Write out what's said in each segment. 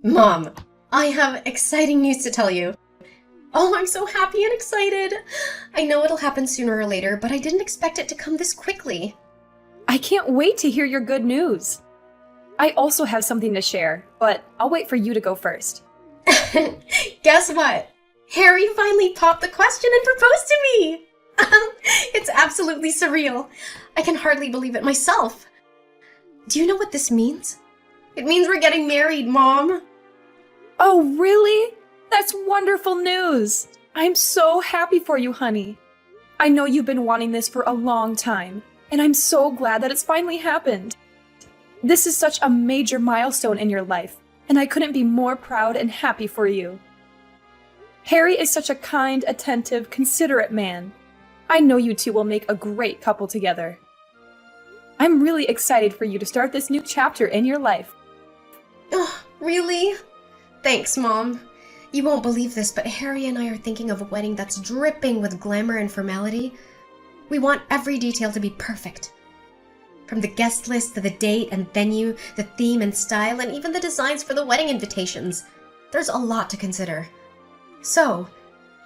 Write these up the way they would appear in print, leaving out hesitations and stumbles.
Mom, I have exciting news to tell you. Oh, I'm so happy and excited. I know it'll happen sooner or later, but I didn't expect it to come this quickly. I can't wait to hear your good news. I also have something to share, but I'll wait for you to go first. Guess what? Harry finally popped the question and proposed to me. It's absolutely surreal. I can hardly believe it myself. Do you know what this means? It means we're getting married, Mom. Oh, really? That's wonderful news. I'm so happy for you, honey. I know you've been wanting this for a long time, and I'm so glad that it's finally happened. This is such a major milestone in your life, and I couldn't be more proud and happy for you. Harry is such a kind, attentive, considerate man. I know you two will make a great couple together. I'm really excited for you to start this new chapter in your life. Oh, really? Thanks, Mom. You won't believe this, but Harry and I are thinking of a wedding that's dripping with glamour and formality. We want every detail to be perfect. From the guest list to the date and venue, the theme and style, and even the designs for the wedding invitations. There's a lot to consider. So,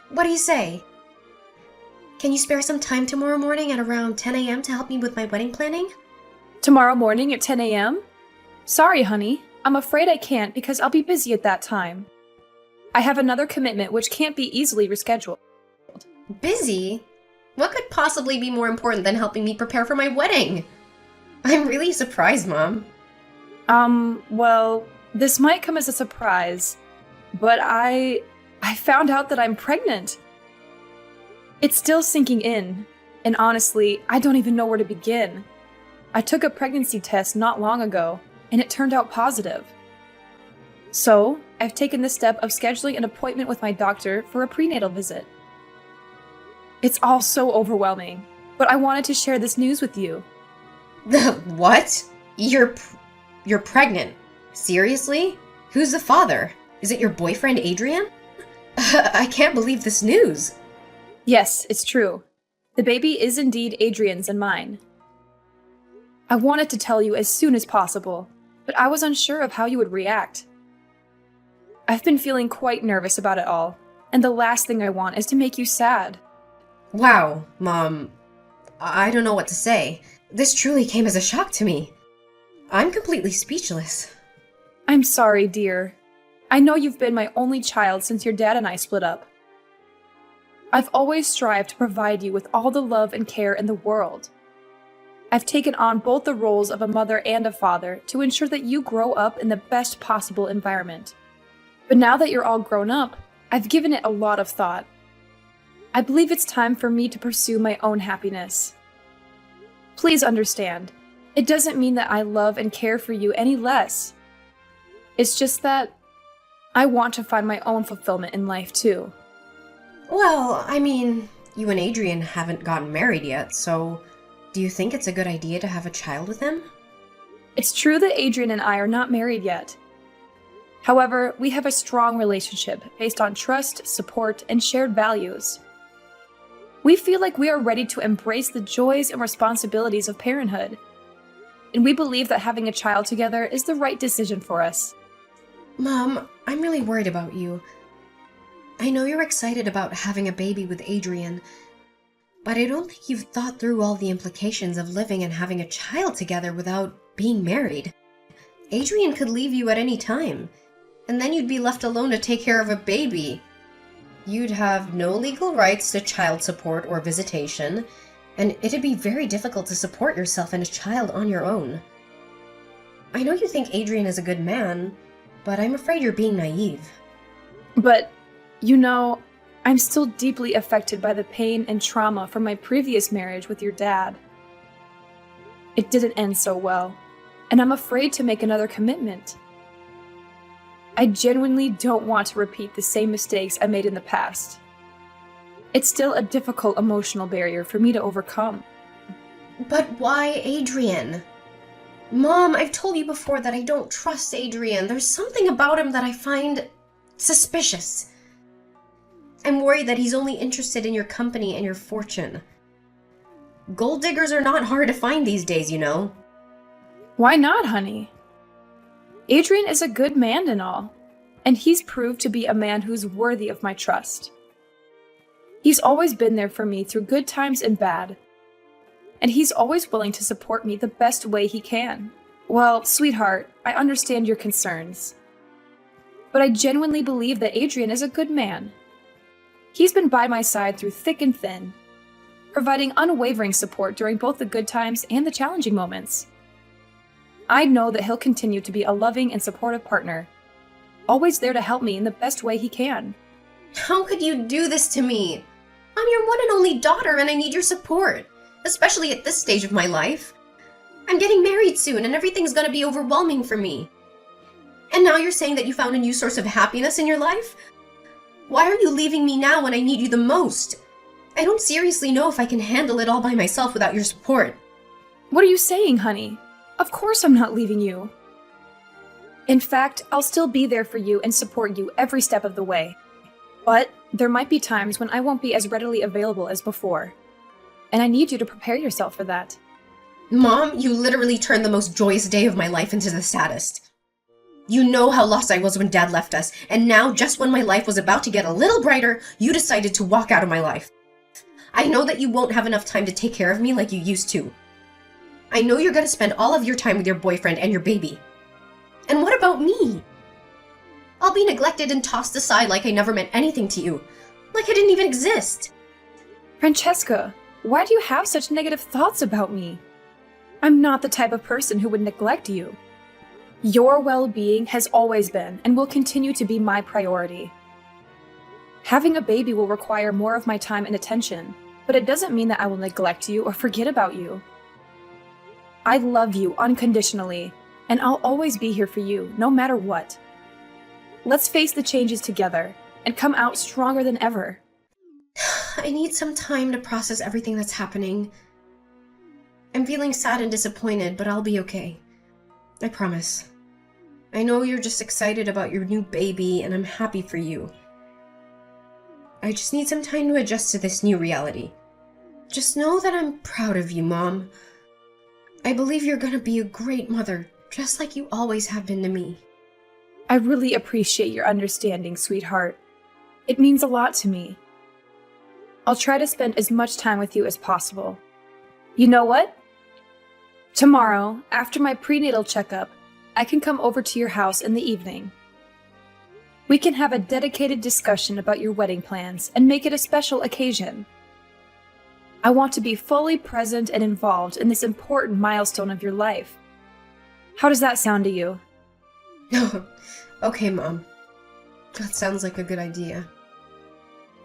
what do you say? Can you spare some time tomorrow morning at around 10 a.m. to help me with my wedding planning? Tomorrow morning at 10 a.m.? Sorry, honey. I'm afraid I can't because I'll be busy at that time. I have another commitment which can't be easily rescheduled. Busy? What could possibly be more important than helping me prepare for my wedding? I'm really surprised, Mom. Well, this might come as a surprise, but I found out that I'm pregnant. It's still sinking in, and honestly, I don't even know where to begin. I took a pregnancy test not long ago, and it turned out positive. So, I've taken the step of scheduling an appointment with my doctor for a prenatal visit. It's all so overwhelming, but I wanted to share this news with you. What? You're pregnant? Seriously? Who's the father? Is it your boyfriend, Adrian? I can't believe this news. Yes, it's true. The baby is indeed Adrian's and mine. I wanted to tell you as soon as possible, but I was unsure of how you would react. I've been feeling quite nervous about it all, and the last thing I want is to make you sad. Wow, Mom. I don't know what to say. This truly came as a shock to me. I'm completely speechless. I'm sorry, dear. I know you've been my only child since your dad and I split up. I've always strived to provide you with all the love and care in the world. I've taken on both the roles of a mother and a father to ensure that you grow up in the best possible environment. But now that you're all grown up, I've given it a lot of thought. I believe it's time for me to pursue my own happiness. Please understand, it doesn't mean that I love and care for you any less. It's just that I want to find my own fulfillment in life too. Well, I mean, you and Adrian haven't gotten married yet, so do you think it's a good idea to have a child with him? It's true that Adrian and I are not married yet. However, we have a strong relationship based on trust, support, and shared values. We feel like we are ready to embrace the joys and responsibilities of parenthood, and we believe that having a child together is the right decision for us. Mom, I'm really worried about you. I know you're excited about having a baby with Adrian, but I don't think you've thought through all the implications of living and having a child together without being married. Adrian could leave you at any time, and then you'd be left alone to take care of a baby. You'd have no legal rights to child support or visitation, and it'd be very difficult to support yourself and a child on your own. I know you think Adrian is a good man, but I'm afraid you're being naive. But, I'm still deeply affected by the pain and trauma from my previous marriage with your dad. It didn't end so well, and I'm afraid to make another commitment. I genuinely don't want to repeat the same mistakes I made in the past. It's still a difficult emotional barrier for me to overcome. But why Adrian? Mom, I've told you before that I don't trust Adrian. There's something about him that I find suspicious. I'm worried that he's only interested in your company and your fortune. Gold diggers are not hard to find these days, you know. Why not, honey? Adrian is a good man and all, and he's proved to be a man who's worthy of my trust. He's always been there for me through good times and bad, and he's always willing to support me the best way he can. Well, sweetheart, I understand your concerns, but I genuinely believe that Adrian is a good man. He's been by my side through thick and thin, providing unwavering support during both the good times and the challenging moments. I know that he'll continue to be a loving and supportive partner, always there to help me in the best way he can. How could you do this to me? I'm your one and only daughter and I need your support, especially at this stage of my life. I'm getting married soon and everything's gonna be overwhelming for me. And now you're saying that you found a new source of happiness in your life? Why are you leaving me now when I need you the most? I don't seriously know if I can handle it all by myself without your support. What are you saying, honey? Of course I'm not leaving you. In fact, I'll still be there for you and support you every step of the way. But there might be times when I won't be as readily available as before. And I need you to prepare yourself for that. Mom, you literally turned the most joyous day of my life into the saddest. You know how lost I was when Dad left us, and now, just when my life was about to get a little brighter, you decided to walk out of my life. I know that you won't have enough time to take care of me like you used to. I know you're gonna spend all of your time with your boyfriend and your baby. And what about me? I'll be neglected and tossed aside like I never meant anything to you. Like I didn't even exist. Francesca, why do you have such negative thoughts about me? I'm not the type of person who would neglect you. Your well-being has always been and will continue to be my priority. Having a baby will require more of my time and attention, but it doesn't mean that I will neglect you or forget about you. I love you unconditionally, and I'll always be here for you, no matter what. Let's face the changes together and come out stronger than ever. I need some time to process everything that's happening. I'm feeling sad and disappointed, but I'll be okay. I promise. I know you're just excited about your new baby, and I'm happy for you. I just need some time to adjust to this new reality. Just know that I'm proud of you, Mom. I believe you're gonna be a great mother, just like you always have been to me. I really appreciate your understanding, sweetheart. It means a lot to me. I'll try to spend as much time with you as possible. You know what? Tomorrow, after my prenatal checkup, I can come over to your house in the evening. We can have a dedicated discussion about your wedding plans and make it a special occasion. I want to be fully present and involved in this important milestone of your life. How does that sound to you? Okay, Mom. That sounds like a good idea.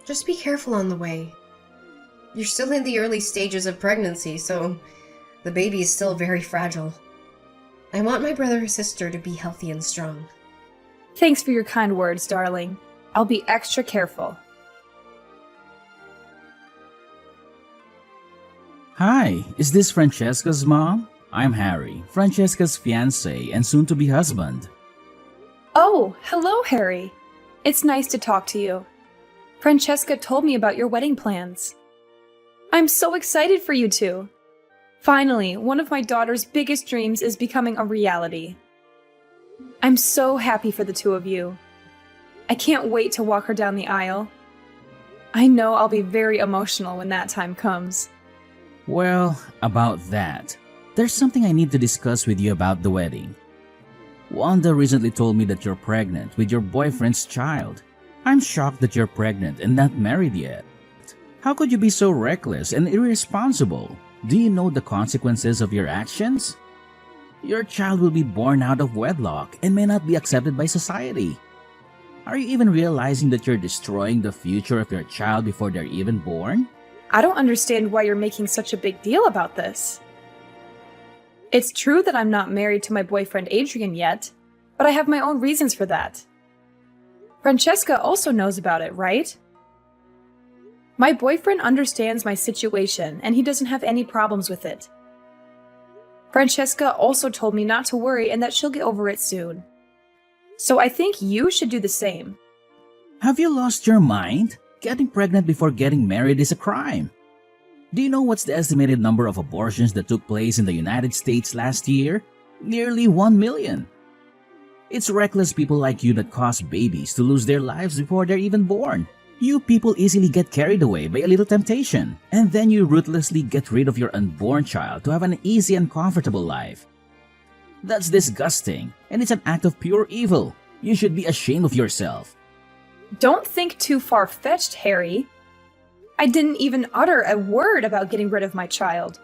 Just be careful on the way. You're still in the early stages of pregnancy, so the baby is still very fragile. I want my brother or sister to be healthy and strong. Thanks for your kind words, darling. I'll be extra careful. Hi, is this Francesca's mom? I'm Harry, Francesca's fiancé and soon-to-be husband. Oh, hello, Harry. It's nice to talk to you. Francesca told me about your wedding plans. I'm so excited for you two. Finally, one of my daughter's biggest dreams is becoming a reality. I'm so happy for the two of you. I can't wait to walk her down the aisle. I know I'll be very emotional when that time comes. Well, about that, there's something I need to discuss with you about the wedding. Wanda recently told me that you're pregnant with your boyfriend's child. I'm shocked that you're pregnant and not married yet. How could you be so reckless and irresponsible? Do you know the consequences of your actions? Your child will be born out of wedlock and may not be accepted by society. Are you even realizing that you're destroying the future of your child before they're even born? I don't understand why you're making such a big deal about this. It's true that I'm not married to my boyfriend Adrian yet, but I have my own reasons for that. Francesca also knows about it, right? My boyfriend understands my situation and he doesn't have any problems with it. Francesca also told me not to worry and that she'll get over it soon. So I think you should do the same. Have you lost your mind? Getting pregnant before getting married is a crime. Do you know what's the estimated number of abortions that took place in the United States last year? Nearly 1 million. It's reckless people like you that cause babies to lose their lives before they're even born. You people easily get carried away by a little temptation, and then you ruthlessly get rid of your unborn child to have an easy and comfortable life. That's disgusting, and it's an act of pure evil. You should be ashamed of yourself. Don't think too far-fetched, Harry. I didn't even utter a word about getting rid of my child.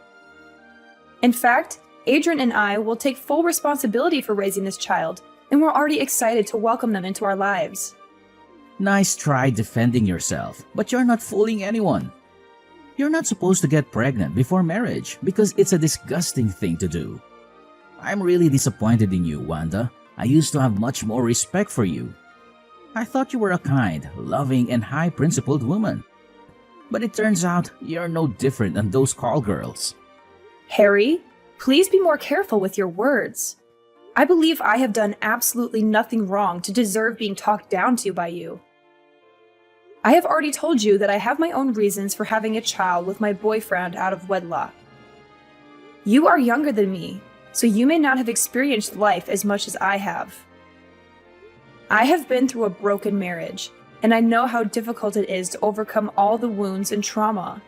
In fact, Adrian and I will take full responsibility for raising this child, and we're already excited to welcome them into our lives. Nice try defending yourself, but you're not fooling anyone. You're not supposed to get pregnant before marriage because it's a disgusting thing to do. I'm really disappointed in you, Wanda. I used to have much more respect for you. I thought you were a kind, loving, and high-principled woman. But it turns out you're no different than those call girls. Harry, please be more careful with your words. I believe I have done absolutely nothing wrong to deserve being talked down to by you. I have already told you that I have my own reasons for having a child with my boyfriend out of wedlock. You are younger than me, so you may not have experienced life as much as I have. I have been through a broken marriage, and I know how difficult it is to overcome all the wounds and trauma.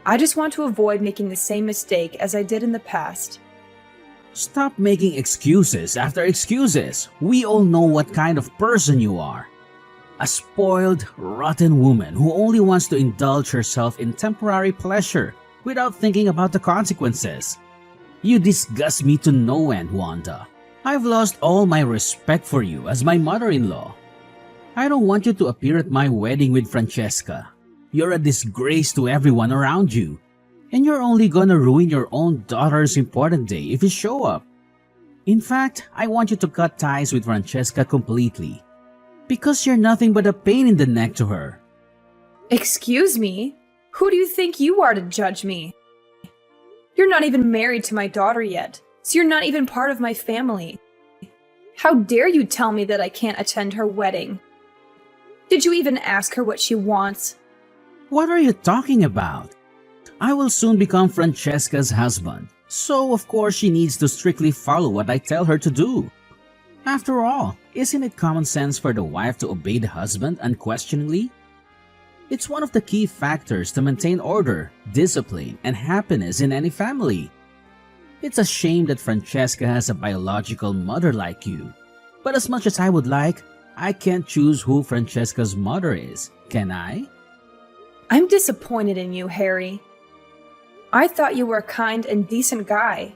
I just want to avoid making the same mistake as I did in the past. Stop making excuses after excuses. We all know what kind of person you are. A spoiled, rotten woman who only wants to indulge herself in temporary pleasure without thinking about the consequences. You disgust me to no end, Wanda. I've lost all my respect for you as my mother-in-law. I don't want you to appear at my wedding with Francesca. You're a disgrace to everyone around you. And you're only gonna ruin your own daughter's important day if you show up. In fact, I want you to cut ties with Francesca completely. Because you're nothing but a pain in the neck to her. Excuse me? Who do you think you are to judge me? You're not even married to my daughter yet, so you're not even part of my family. How dare you tell me that I can't attend her wedding? Did you even ask her what she wants? What are you talking about? I will soon become Francesca's husband, so of course she needs to strictly follow what I tell her to do. After all, isn't it common sense for the wife to obey the husband unquestioningly? It's one of the key factors to maintain order, discipline, and happiness in any family. It's a shame that Francesca has a biological mother like you. But as much as I would like, I can't choose who Francesca's mother is, can I? I'm disappointed in you, Harry. I thought you were a kind and decent guy,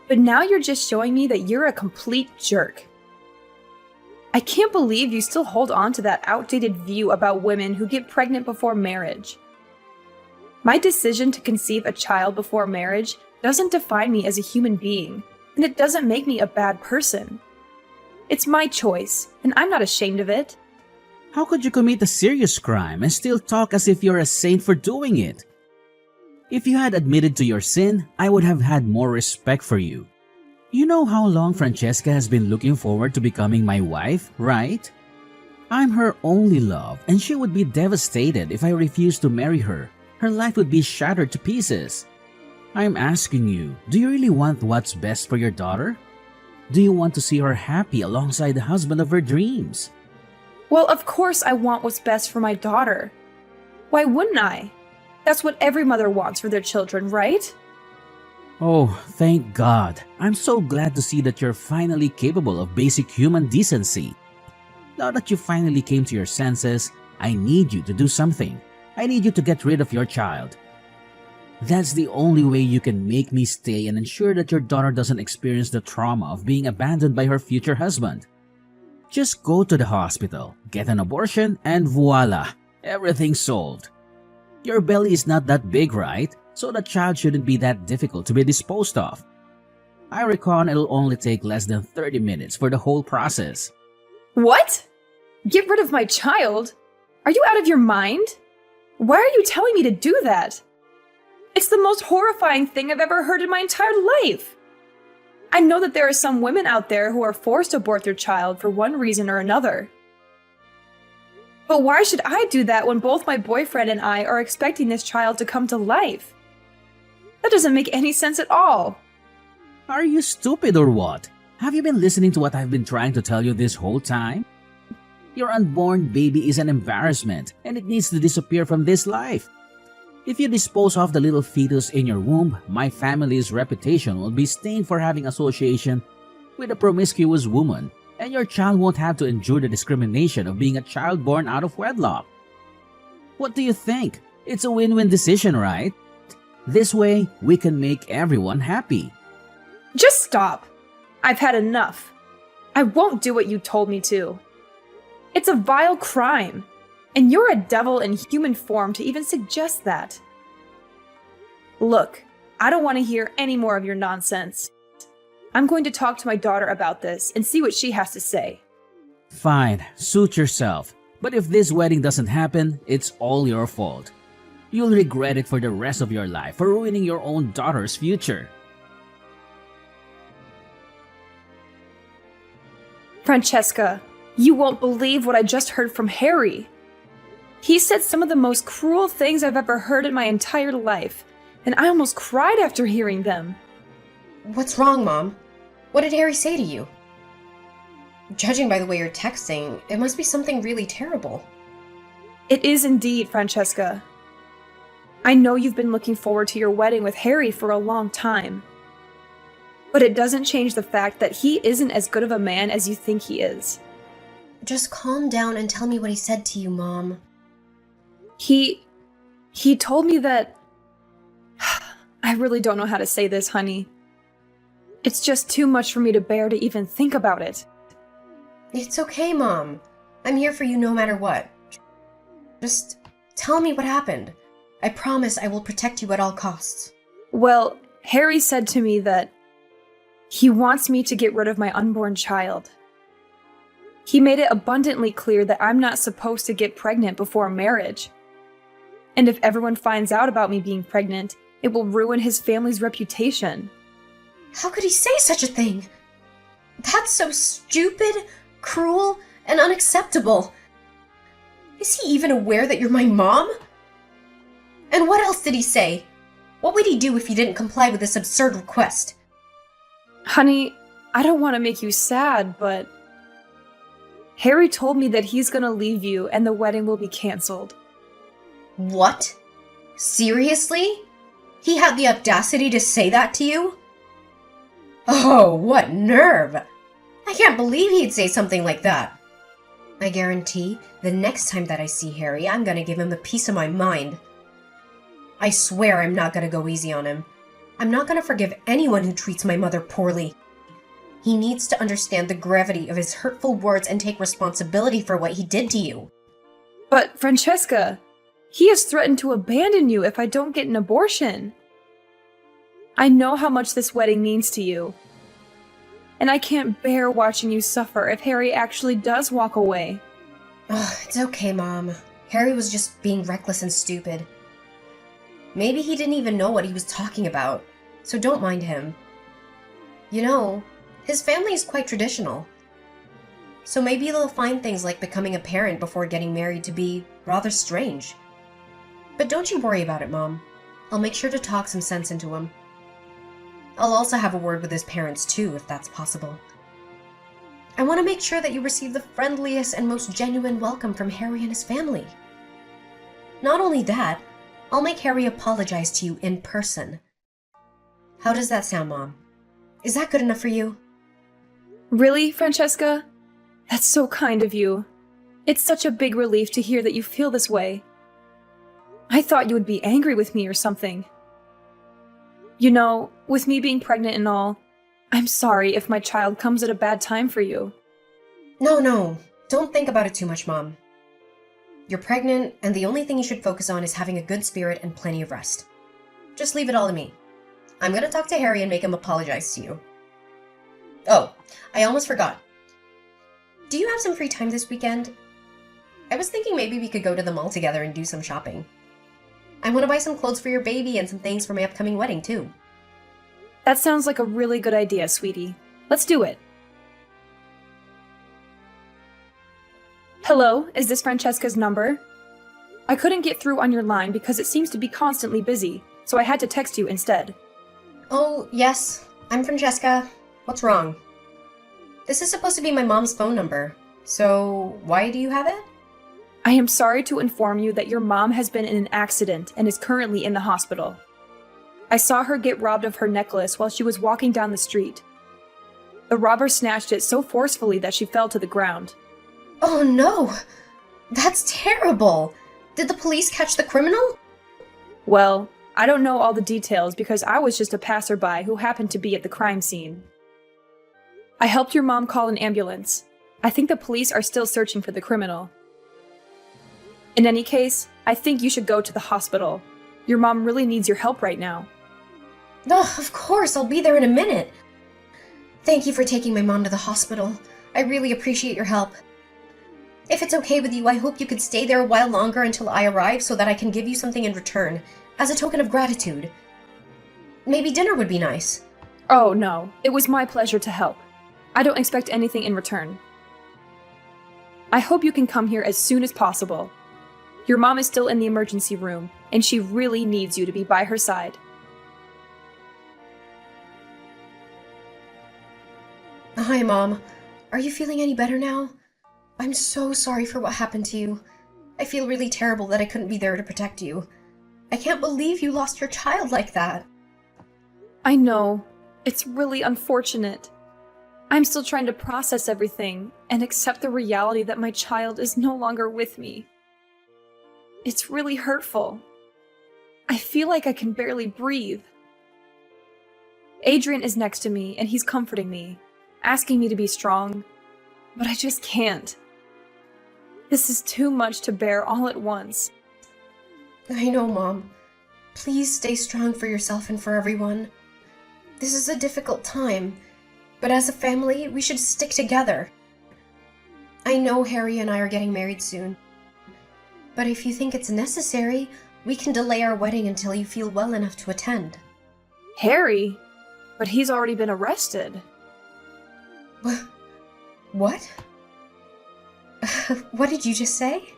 but now you're just showing me that you're a complete jerk. I can't believe you still hold on to that outdated view about women who get pregnant before marriage. My decision to conceive a child before marriage doesn't define me as a human being, and it doesn't make me a bad person. It's my choice, and I'm not ashamed of it. How could you commit a serious crime and still talk as if you're a saint for doing it? If you had admitted to your sin, I would have had more respect for you. You know how long Francesca has been looking forward to becoming my wife, right? I'm her only love, and she would be devastated if I refused to marry her. Her life would be shattered to pieces. I'm asking you, do you really want what's best for your daughter? Do you want to see her happy alongside the husband of her dreams? Well, of course I want what's best for my daughter. Why wouldn't I? That's what every mother wants for their children, right? Oh, thank God. I'm so glad to see that you're finally capable of basic human decency. Now that you finally came to your senses, I need you to do something. I need you to get rid of your child. That's the only way you can make me stay and ensure that your daughter doesn't experience the trauma of being abandoned by her future husband. Just go to the hospital, get an abortion, and voila, everything's solved. Your belly is not that big, right? So the child shouldn't be that difficult to be disposed of. I reckon it'll only take less than 30 minutes for the whole process. What? Get rid of my child? Are you out of your mind? Why are you telling me to do that? It's the most horrifying thing I've ever heard in my entire life. I know that there are some women out there who are forced to abort their child for one reason or another. But why should I do that when both my boyfriend and I are expecting this child to come to life? That doesn't make any sense at all. Are you stupid or what? Have you been listening to what I've been trying to tell you this whole time? Your unborn baby is an embarrassment and it needs to disappear from this life. If you dispose of the little fetus in your womb, my family's reputation will be stained for having association with a promiscuous woman, and your child won't have to endure the discrimination of being a child born out of wedlock. What do you think? It's a win-win decision, right? This way, we can make everyone happy. Just stop. I've had enough. I won't do what you told me to. It's a vile crime, and you're a devil in human form to even suggest that. Look, I don't want to hear any more of your nonsense. I'm going to talk to my daughter about this and see what she has to say. Fine, suit yourself. But if this wedding doesn't happen, it's all your fault. You'll regret it for the rest of your life for ruining your own daughter's future. Francesca, you won't believe what I just heard from Harry. He said some of the most cruel things I've ever heard in my entire life, and I almost cried after hearing them. What's wrong, Mom? What did Harry say to you? Judging by the way you're texting, it must be something really terrible. It is indeed, Francesca. I know you've been looking forward to your wedding with Harry for a long time. But it doesn't change the fact that he isn't as good of a man as you think he is. Just calm down and tell me what he said to you, Mom. He told me that... I really don't know how to say this, honey. It's just too much for me to bear to even think about it. It's okay, Mom. I'm here for you no matter what. Just tell me what happened. I promise I will protect you at all costs. Well, Harry said to me that he wants me to get rid of my unborn child. He made it abundantly clear that I'm not supposed to get pregnant before marriage. And if everyone finds out about me being pregnant, it will ruin his family's reputation. How could he say such a thing? That's so stupid, cruel, and unacceptable. Is he even aware that you're my mom? And what else did he say? What would he do if you didn't comply with this absurd request? Honey, I don't want to make you sad, but Harry told me that he's gonna leave you and the wedding will be canceled. What? Seriously? He had the audacity to say that to you? Oh, what nerve! I can't believe he'd say something like that. I guarantee the next time that I see Harry, I'm gonna give him a piece of my mind. I swear I'm not gonna go easy on him. I'm not gonna forgive anyone who treats my mother poorly. He needs to understand the gravity of his hurtful words and take responsibility for what he did to you. But, Francesca, he has threatened to abandon you if I don't get an abortion. I know how much this wedding means to you. And I can't bear watching you suffer if Harry actually does walk away. Ugh, it's okay, Mom. Harry was just being reckless and stupid. Maybe he didn't even know what he was talking about, so don't mind him. You know, his family is quite traditional. So maybe they'll find things like becoming a parent before getting married to be rather strange. But don't you worry about it, Mom. I'll make sure to talk some sense into him. I'll also have a word with his parents too, if that's possible. I want to make sure that you receive the friendliest and most genuine welcome from Harry and his family. Not only that, I'll make Harry apologize to you in person. How does that sound, Mom? Is that good enough for you? Really, Francesca? That's so kind of you. It's such a big relief to hear that you feel this way. I thought you would be angry with me or something. You know, with me being pregnant and all, I'm sorry if my child comes at a bad time for you. No. Don't think about it too much, Mom. You're pregnant, and the only thing you should focus on is having a good spirit and plenty of rest. Just leave it all to me. I'm gonna talk to Harry and make him apologize to you. Oh, I almost forgot. Do you have some free time this weekend? I was thinking maybe we could go to the mall together and do some shopping. I want to buy some clothes for your baby and some things for my upcoming wedding, too. That sounds like a really good idea, sweetie. Let's do it. Hello, is this Francesca's number? I couldn't get through on your line because it seems to be constantly busy, so I had to text you instead. Oh, yes. I'm Francesca. What's wrong? This is supposed to be my mom's phone number. So, why do you have it? I am sorry to inform you that your mom has been in an accident and is currently in the hospital. I saw her get robbed of her necklace while she was walking down the street. The robber snatched it so forcefully that she fell to the ground. Oh no! That's terrible! Did the police catch the criminal? Well, I don't know all the details because I was just a passerby who happened to be at the crime scene. I helped your mom call an ambulance. I think the police are still searching for the criminal. In any case, I think you should go to the hospital. Your mom really needs your help right now. Oh, of course, I'll be there in a minute. Thank you for taking my mom to the hospital. I really appreciate your help. If it's okay with you, I hope you could stay there a while longer until I arrive so that I can give you something in return, as a token of gratitude. Maybe dinner would be nice. Oh no, it was my pleasure to help. I don't expect anything in return. I hope you can come here as soon as possible. Your mom is still in the emergency room, and she really needs you to be by her side. Hi, Mom. Are you feeling any better now? I'm so sorry for what happened to you. I feel really terrible that I couldn't be there to protect you. I can't believe you lost your child like that. I know. It's really unfortunate. I'm still trying to process everything and accept the reality that my child is no longer with me. It's really hurtful. I feel like I can barely breathe. Adrian is next to me and he's comforting me, asking me to be strong, but I just can't. This is too much to bear all at once. I know, Mom. Please stay strong for yourself and for everyone. This is a difficult time, but as a family, we should stick together. I know Harry and I are getting married soon, but if you think it's necessary, we can delay our wedding until you feel well enough to attend. Harry? But he's already been arrested. What? What did you just say?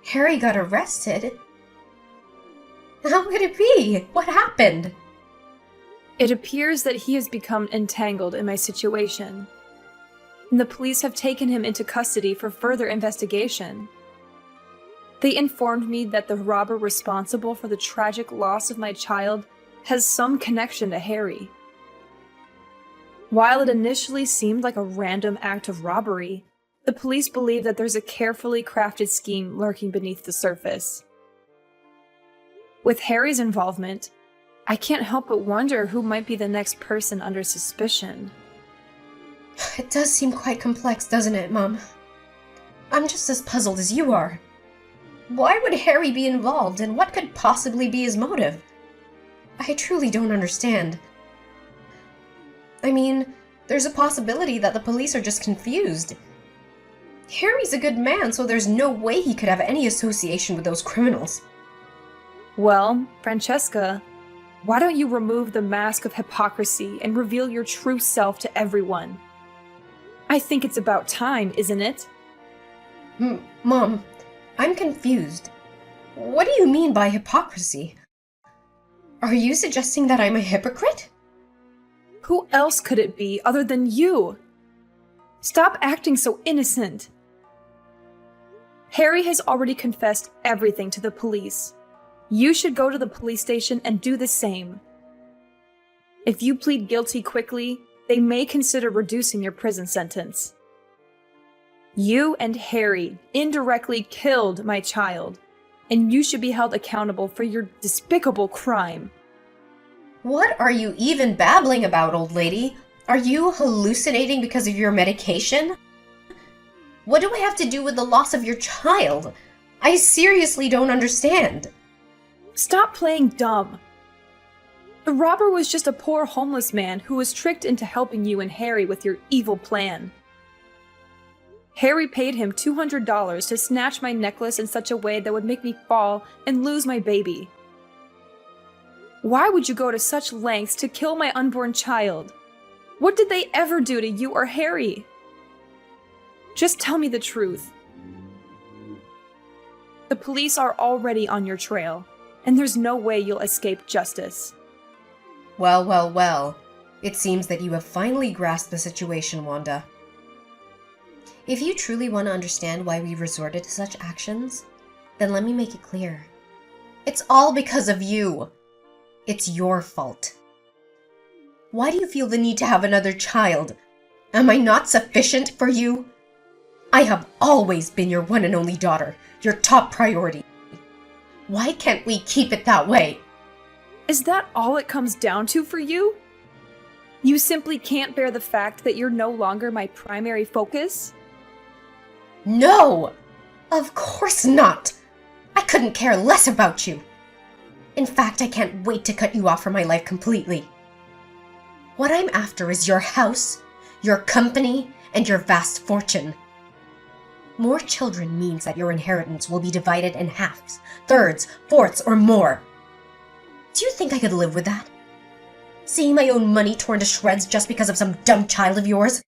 Harry got arrested? How could it be? What happened? It appears that he has become entangled in my situation. And the police have taken him into custody for further investigation. They informed me that the robber responsible for the tragic loss of my child has some connection to Harry. While it initially seemed like a random act of robbery, the police believe that there's a carefully crafted scheme lurking beneath the surface. With Harry's involvement, I can't help but wonder who might be the next person under suspicion. It does seem quite complex, doesn't it, Mom? I'm just as puzzled as you are. Why would Harry be involved, and what could possibly be his motive? I truly don't understand. I mean, there's a possibility that the police are just confused. Harry's a good man, so there's no way he could have any association with those criminals. Well, Francesca, why don't you remove the mask of hypocrisy and reveal your true self to everyone? I think it's about time, isn't it? Mom, I'm confused. What do you mean by hypocrisy? Are you suggesting that I'm a hypocrite? Who else could it be other than you? Stop acting so innocent. Harry has already confessed everything to the police. You should go to the police station and do the same. If you plead guilty quickly, they may consider reducing your prison sentence. You and Harry indirectly killed my child, and you should be held accountable for your despicable crime. What are you even babbling about, old lady? Are you hallucinating because of your medication? What do I have to do with the loss of your child? I seriously don't understand. Stop playing dumb. The robber was just a poor homeless man who was tricked into helping you and Harry with your evil plan. Harry paid him $200 to snatch my necklace in such a way that would make me fall and lose my baby. Why would you go to such lengths to kill my unborn child? What did they ever do to you or Harry? Just tell me the truth. The police are already on your trail, and there's no way you'll escape justice. Well. It seems that you have finally grasped the situation, Wanda. If you truly want to understand why we resorted to such actions, then let me make it clear. It's all because of you. It's your fault. Why do you feel the need to have another child? Am I not sufficient for you? I have always been your one and only daughter, your top priority. Why can't we keep it that way? Is that all it comes down to for you? You simply can't bear the fact that you're no longer my primary focus? No! Of course not! I couldn't care less about you. In fact, I can't wait to cut you off from my life completely. What I'm after is your house, your company, and your vast fortune. More children means that your inheritance will be divided in halves, thirds, fourths, or more. Do you think I could live with that? Seeing my own money torn to shreds just because of some dumb child of yours?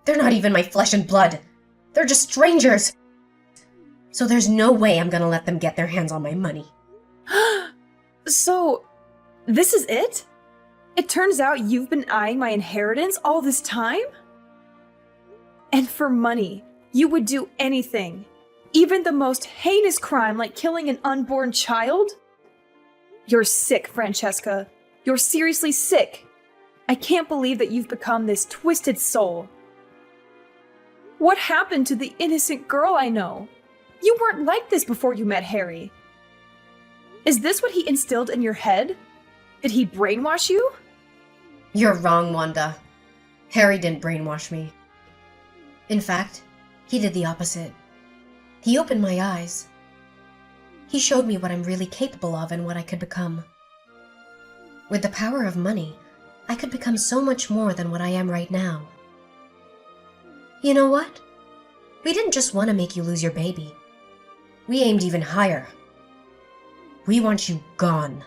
They're not even my flesh and blood. They're just strangers. So there's no way I'm gonna let them get their hands on my money. So, this is it? It turns out you've been eyeing my inheritance all this time? And for money, you would do anything, even the most heinous crime like killing an unborn child? You're sick, Francesca. You're seriously sick. I can't believe that you've become this twisted soul. What happened to the innocent girl I know? You weren't like this before you met Harry. Is this what he instilled in your head? Did he brainwash you? You're wrong, Wanda. Harry didn't brainwash me. In fact, he did the opposite. He opened my eyes. He showed me what I'm really capable of and what I could become. With the power of money, I could become so much more than what I am right now. You know what? We didn't just want to make you lose your baby. We aimed even higher. We want you gone.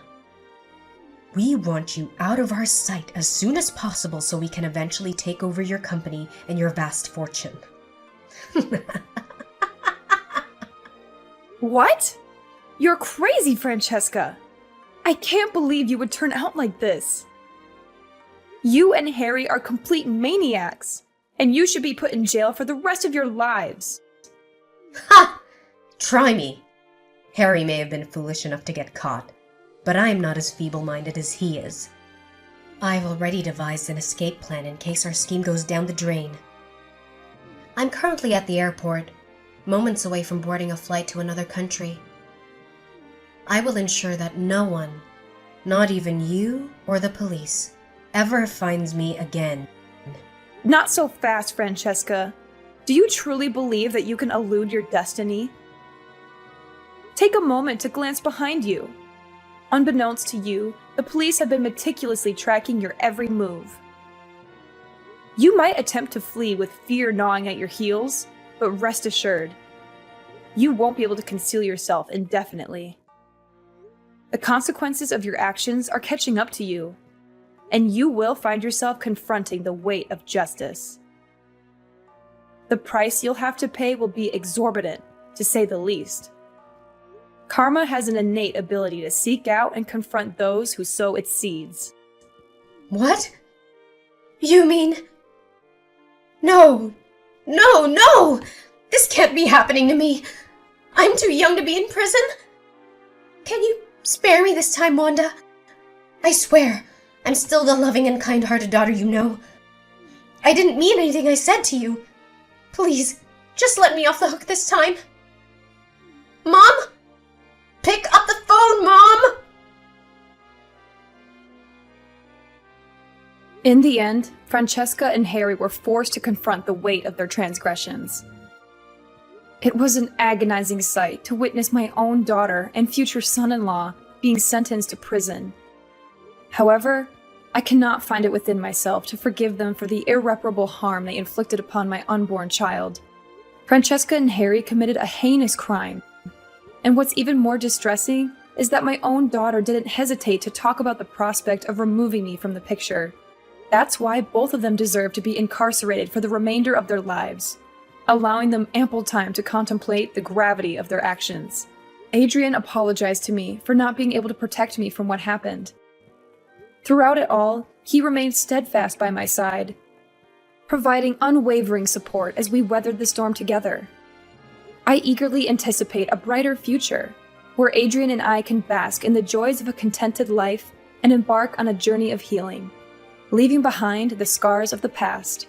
We want you out of our sight as soon as possible so we can eventually take over your company and your vast fortune. What? You're crazy, Francesca. I can't believe you would turn out like this. You and Harry are complete maniacs, and you should be put in jail for the rest of your lives. Ha! Try me. Harry may have been foolish enough to get caught, but I'm not as feeble-minded as he is. I've already devised an escape plan in case our scheme goes down the drain. I'm currently at the airport, moments away from boarding a flight to another country. I will ensure that no one, not even you or the police, ever finds me again. Not so fast, Francesca. Do you truly believe that you can elude your destiny? Take a moment to glance behind you. Unbeknownst to you, the police have been meticulously tracking your every move. You might attempt to flee with fear gnawing at your heels, but rest assured, you won't be able to conceal yourself indefinitely. The consequences of your actions are catching up to you, and you will find yourself confronting the weight of justice. The price you'll have to pay will be exorbitant, to say the least. Karma has an innate ability to seek out and confront those who sow its seeds. What? You mean... No! No, no! This can't be happening to me! I'm too young to be in prison! Can you spare me this time, Wanda? I swear, I'm still the loving and kind-hearted daughter you know. I didn't mean anything I said to you. Please, just let me off the hook this time. Mom? Pick up the phone, Mom! In the end, Francesca and Harry were forced to confront the weight of their transgressions. It was an agonizing sight to witness my own daughter and future son-in-law being sentenced to prison. However, I cannot find it within myself to forgive them for the irreparable harm they inflicted upon my unborn child. Francesca and Harry committed a heinous crime. And what's even more distressing is that my own daughter didn't hesitate to talk about the prospect of removing me from the picture. That's why both of them deserve to be incarcerated for the remainder of their lives, allowing them ample time to contemplate the gravity of their actions. Adrian apologized to me for not being able to protect me from what happened. Throughout it all, he remained steadfast by my side. providing unwavering support as we weathered the storm together. I eagerly anticipate a brighter future, where Adrian and I can bask in the joys of a contented life and embark on a journey of healing, leaving behind the scars of the past